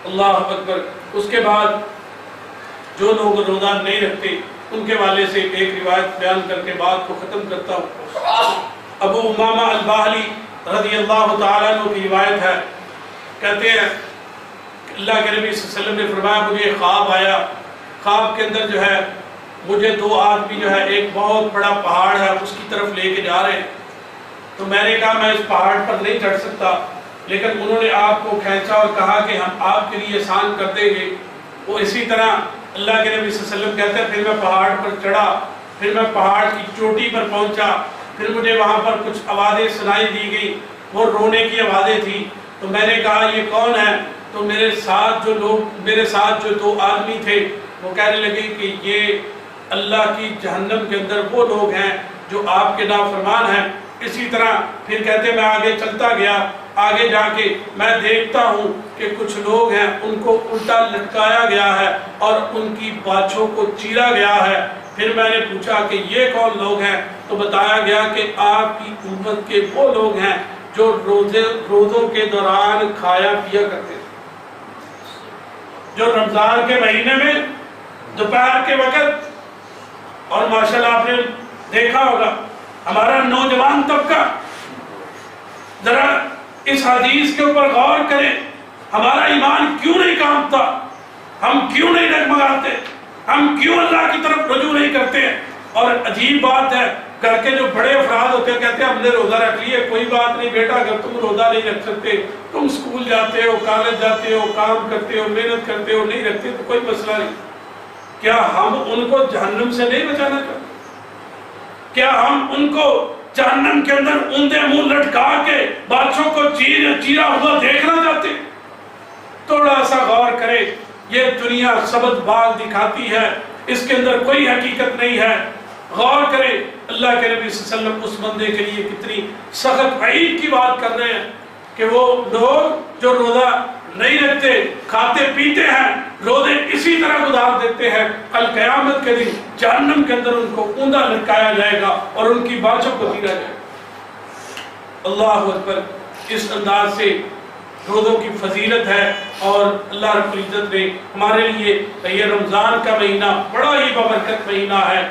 اللہ اکبر۔ اس کے بعد جو لوگ روزہ نہیں رکھتے ان کے والے سے ایک روایت بیان کر کے بات کو ختم کرتا ہوں۔ ابو امامہ الباہلی رضی اللہ تعالیٰ عنہ کی روایت ہے، کہتے ہیں اللہ کے نبی صلی اللہ علیہ وسلم نے فرمایا مجھے خواب آیا، خواب کے اندر جو ہے مجھے 2 آدمی جو ہے ایک بہت بڑا پہاڑ ہے اس کی طرف لے کے جا رہے ہیں، تو میں نے کہا میں اس پہاڑ پر نہیں چڑھ سکتا، لیکن انہوں نے آپ کو کھینچا اور کہا کہ ہم آپ کے لیے آسان کر دیں گے۔ وہ اسی طرح اللہ کے نبی صلی اللہ علیہ وسلم کہتے ہیں پھر میں پہاڑ پر چڑھا، پھر میں پہاڑ کی چوٹی پر پہنچا، پھر مجھے وہاں پر کچھ آوازیں سنائی دی گئی، وہ رونے کی آوازیں تھیں، تو میں نے کہا یہ کون ہے؟ تو میرے ساتھ جو 2 آدمی تھے وہ کہنے لگے کہ یہ اللہ کی جہنم کے اندر وہ لوگ ہیں جو آپ کے نافرمان ہیں۔ اسی طرح پھر کہتے میں آگے چلتا گیا، آگے جا کے میں دیکھتا ہوں کہ کچھ لوگ ہیں ان کو الٹا لٹکایا گیا ہے اور ان کی باچھوں کو چیرا گیا ہے، پھر میں نے پوچھا کہ یہ کون لوگ ہیں؟ تو بتایا گیا کہ آپ کی امت کے وہ لوگ ہیں جو روزوں کے دوران کھایا پیا کرتے تھے، جو رمضان کے مہینے میں دوپہر کے وقت، اور ماشاءاللہ آپ نے دیکھا ہوگا ہمارا نوجوان طبقہ، ذرا اس حدیث کے اوپر غور کریں، ہمارا ایمان کیوں نہیں کانپتا، ہم کیوں نہیں ڈگمگاتے، ہم کیوں اللہ کی طرف رجوع نہیں کرتے ہیں؟ اور عجیب بات ہے، گھر کے جو بڑے افراد ہوتے ہیں کہتے ہیں ہم نے روزہ رکھ لیے، کوئی بات نہیں بیٹا، اگر تم روزہ نہیں رکھ سکتے، تم اسکول جاتے ہو، کالج جاتے ہو، کام کرتے ہو، محنت کرتے ہو، نہیں رکھتے تو کوئی مسئلہ نہیں۔ کیا ہم ان کو جہنم سے نہیں بچانا چاہتے؟ کیا ہم ان کو جہنم کے اندر اوندے منہ لٹکا کے بادشاہوں کو چیرا ہوا دیکھنا چاہتے؟ تھوڑا سا غور کرے، یہ دنیا سبز باغ دکھاتی ہے، اس کے اندر کوئی حقیقت نہیں ہے۔ غور کرے، اللہ کے نبی صلی اللہ علیہ وسلم اس بندے کے لیے کتنی سخت وعید کی بات کر رہے ہیں کہ وہ لوگ جو روزہ نہیں رکھتے، کھاتے پیتے ہیں، روزے اسی طرح گزار دیتے ہیں، کل قیامت کے دن جہنم کے اندر ان کو اوندا لٹکایا جائے گا اور ان کی باچھوں کو چیرا جائے گا۔ اللہ اکبر! اس انداز سے روزوں کی فضیلت ہے، اور اللہ رب العزت نے ہمارے لیے یہ رمضان کا مہینہ بڑا ہی بابرکت مہینہ ہے،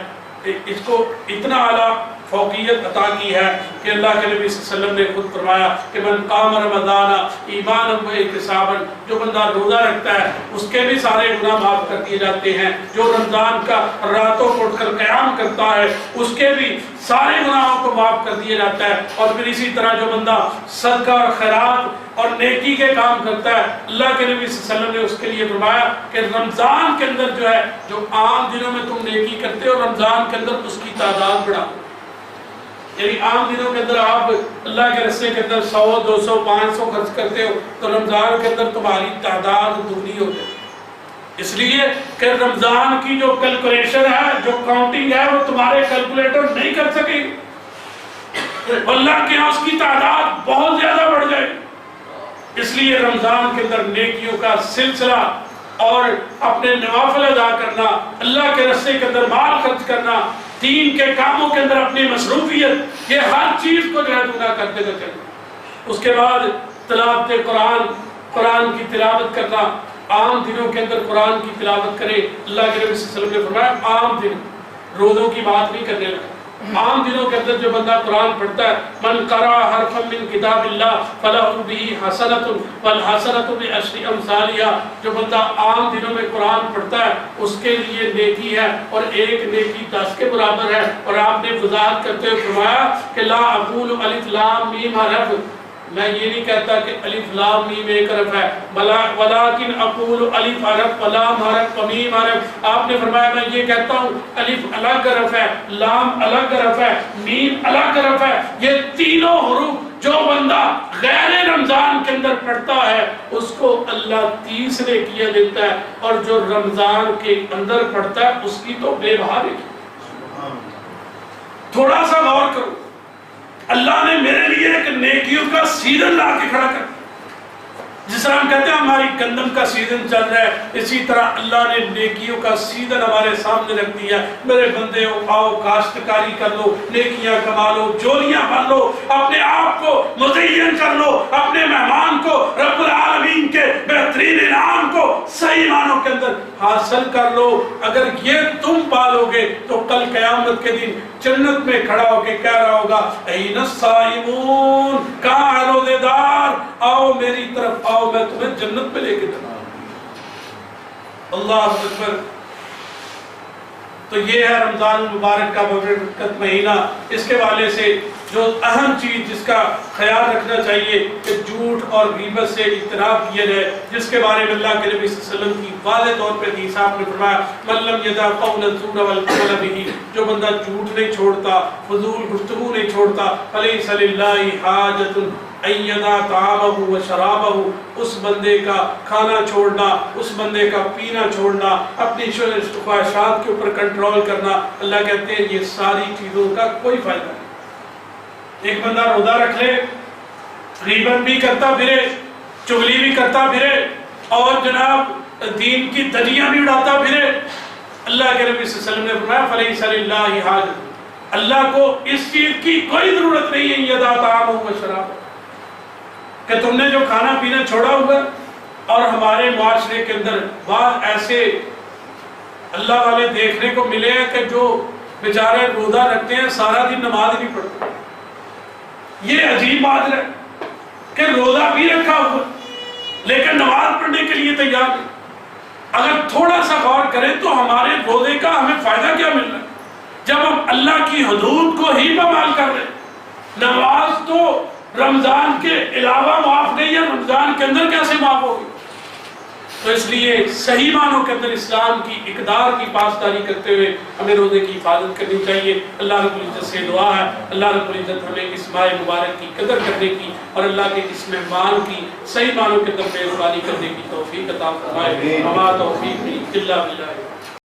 اس کو اتنا اعلیٰ فوقیت عطا کی ہے کہ اللہ کے نبی صلی اللہ علیہ وسلم نے خود فرمایا کہ من قام رمضان ایمانا و احتسابا، جو بندہ روزہ رکھتا ہے اس کے بھی سارے گناہ معاف کر دیے جاتے ہیں، جو رمضان کا راتوں کو اٹھ کر قیام کرتا ہے اس کے بھی سارے گناہوں کو معاف کر دیا جاتا ہے، اور پھر اسی طرح جو بندہ صدقہ اور خیرات اور نیکی کے کام کرتا ہے، اللہ کے نبی صلی اللہ علیہ وسلم نے اس کے لیے فرمایا کہ رمضان کے اندر جو ہے، جو عام دنوں میں تم نیکی کرتے ہو، رمضان کے اندر اس کی تعداد بڑھاؤ۔ یعنی عام دنوں کے اندر آپ اللہ کے رستے کے اندر 100 200 500 خرچ کرتے ہو، تو رمضان کے اندر تمہاری تعداد دگنی ہو جائے، اس لیے کہ رمضان کی جو کیلکولیشن ہے، جو کاؤنٹنگ ہے، وہ تمہارے کیلکولیٹر نہیں کر سکے، اللہ کے ہاں اس کی تعداد بہت زیادہ بڑھ جائے۔ اس لیے رمضان کے اندر نیکیوں کا سلسلہ اور اپنے نوافل ادا کرنا، اللہ کے رستے کے اندر مال خرچ کرنا، دین کے کاموں کے اندر اپنی مصروفیت، یہ ہر چیز کو جو ہے پورا کر دینا چاہیے۔ اس کے بعد تلاوت قرآن، قرآن کی تلاوت کرنا، عام دنوں کے اندر قرآن کی تلاوت کرے۔ اللہ کے نبی صلی اللہ علیہ وسلم نے فرمایا عام دن، روزوں کی بات نہیں کرنے لگا، عام دنوں کے اندر جو بندہ قرآن پڑھتا ہے، من قرأ حرفا من کتاب اللہ فلہ بہ حسنۃ والحسنۃ بعشر امثالها، جو بندہ عام دنوں میں قرآن پڑھتا ہے اس کے لیے نیکی ہے، اور ایک نیکی 10 کے برابر ہے۔ اور آپ نے وضاحت کرتے ہوئے فرمایا کہ لا اقول الف لام میم حرف، میں یہ نہیں کہتا کہ الف لام میم ایک حرف ہے، ولیکن اقول الف حرف ولام حرف ومیم حرف، آپ نے فرمایا میں یہ کہتا ہوں الف الگ حرف ہے، لام الگ حرف ہے، میم الگ حرف ہے، یہ تینوں حروف جو بندہ غیر رمضان کے اندر پڑھتا ہے اس کو اللہ 30 نے کیا دیتا ہے، اور جو رمضان کے اندر پڑھتا ہے اس کی تو بے بہا ہے۔ تھوڑا سا غور کرو، اللہ نے میرے لیے ایک نیکیوں کا سیزن لا کے کھڑا کر، جس طرح ہم کہتے ہیں ہماری گندم کا سیزن چل رہا ہے، اسی طرح اللہ نے نیکیوں کا سیزن ہمارے سامنے رکھ دیا۔ میرے بندے ہو، آؤ کاشتکاری کر لو، نیکیاں کما لو، جولیاں بن لو، اپنے آپ کو مزین کر لو، اپنے مہمان کو رب العالمین کے بہترین انعام کو صحیح معنوں کے اندر حاصل کر لو۔ اگر یہ تم پالو گے تو کل قیامت کے دن جنت میں کھڑا ہو کے کہہ رہا ہوگا این الصائمون، کہاں روزے دار، آؤ میری طرف آؤ، میں تمہیں جنت میں لے کے جاؤں۔ اللہ اکبر! تو یہ ہے رمضان المبارک کا بابرکت مہینہ۔ اس کے والے سے جو اہم چیز جس کا خیال رکھنا چاہیے کہ جھوٹ اور غیبت سے اجتناب کیا جائے، جس کے بارے میں اللہ کے نبی صلی اللہ علیہ وسلم کی واضح طور پہ حدیث آپ نے فرمایا من لم یدع قول الزور والعمل بہ، جو بندہ جھوٹ نہیں چھوڑتا، فضول گفتگو نہیں چھوڑتا، فلیس للہ حاجۃ ان یدع طعامہ و شرابہ، اس بندے کا کھانا چھوڑنا، اس بندے کا پینا چھوڑنا، اپنی خواہشات کے اوپر کنٹرول کرنا، اللہ کہتے ہیں یہ ساری چیزوں کا کوئی فائدہ نہیں۔ ایک بندہ روزہ رکھ لے، غیبت بھی کرتا پھرے، چغلی بھی کرتا پھرے، اور جناب دین کی دھجیاں بھی اڑاتا پھرے، اللہ کے نبی صلی اللہ علیہ وسلم نے فرمایا فلیس للہ حاجۃ، اللہ کو اس چیز کی کوئی ضرورت نہیں ہے یدا طعامہ و شرابہ، کہ تم نے جو کھانا پینا چھوڑا ہوا، اور ہمارے معاشرے کے اندر بعض ایسے اللہ والے دیکھنے کو ملے ہیں کہ جو بیچارے روزہ رکھتے ہیں سارا دن نماز نہیں پڑھتے۔ یہ عجیب بات ہے کہ روزہ بھی رکھا ہوا لیکن نماز پڑھنے کے لیے تیار نہیں۔ اگر تھوڑا سا غور کریں تو ہمارے روزے کا ہمیں فائدہ کیا مل رہا ہے جب ہم اللہ کی حدود کو ہی پامال کر رہے ہیں؟ نماز تو رمضان کے علاوہ معاف نہیں ہے، رمضان کے اندر کیسے معاف ہوگی؟ تو اس لیے صحیح معنوں کے اندر اسلام کی اقدار کی پاسداری کرتے ہوئے ہمیں روزے کی حفاظت کرنی چاہیے۔ اللہ رب العزت سے دعا ہے اللہ رب العزت ہمیں اس ماہ مبارک کی قدر کرنے کی اور اللہ کے اس مہمان کی صحیح معنوں کے اندر میزبانی کرنے کی توفیق عطا فرمائے۔ وما توفیقی الا باللہ۔